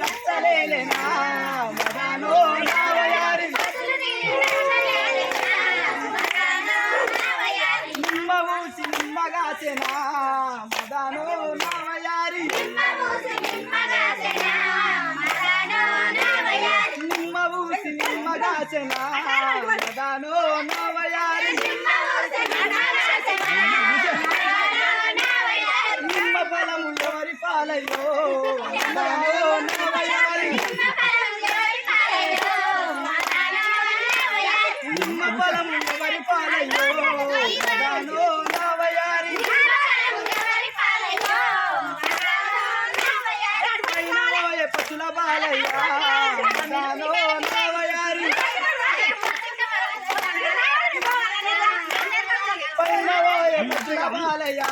రచ్చలేనా మదానో నావయారి నిమ్మ ఊసి నిమ్మగాచెనా మదానో నావయారి నిమ్మ ఊసి నిమ్మగాచెనా మదానో నావయారి నిమ్మ ఫలము ఎవరి పాలయ్యో మదానో నావయారి నిమ్మ ఫలము ఎవరి పాలయ్యో మదానో నావయారి పైనవోయే పశుల బాలయ్యా మదానో నావయారి పైనవోయే పశుల బాలయ్యా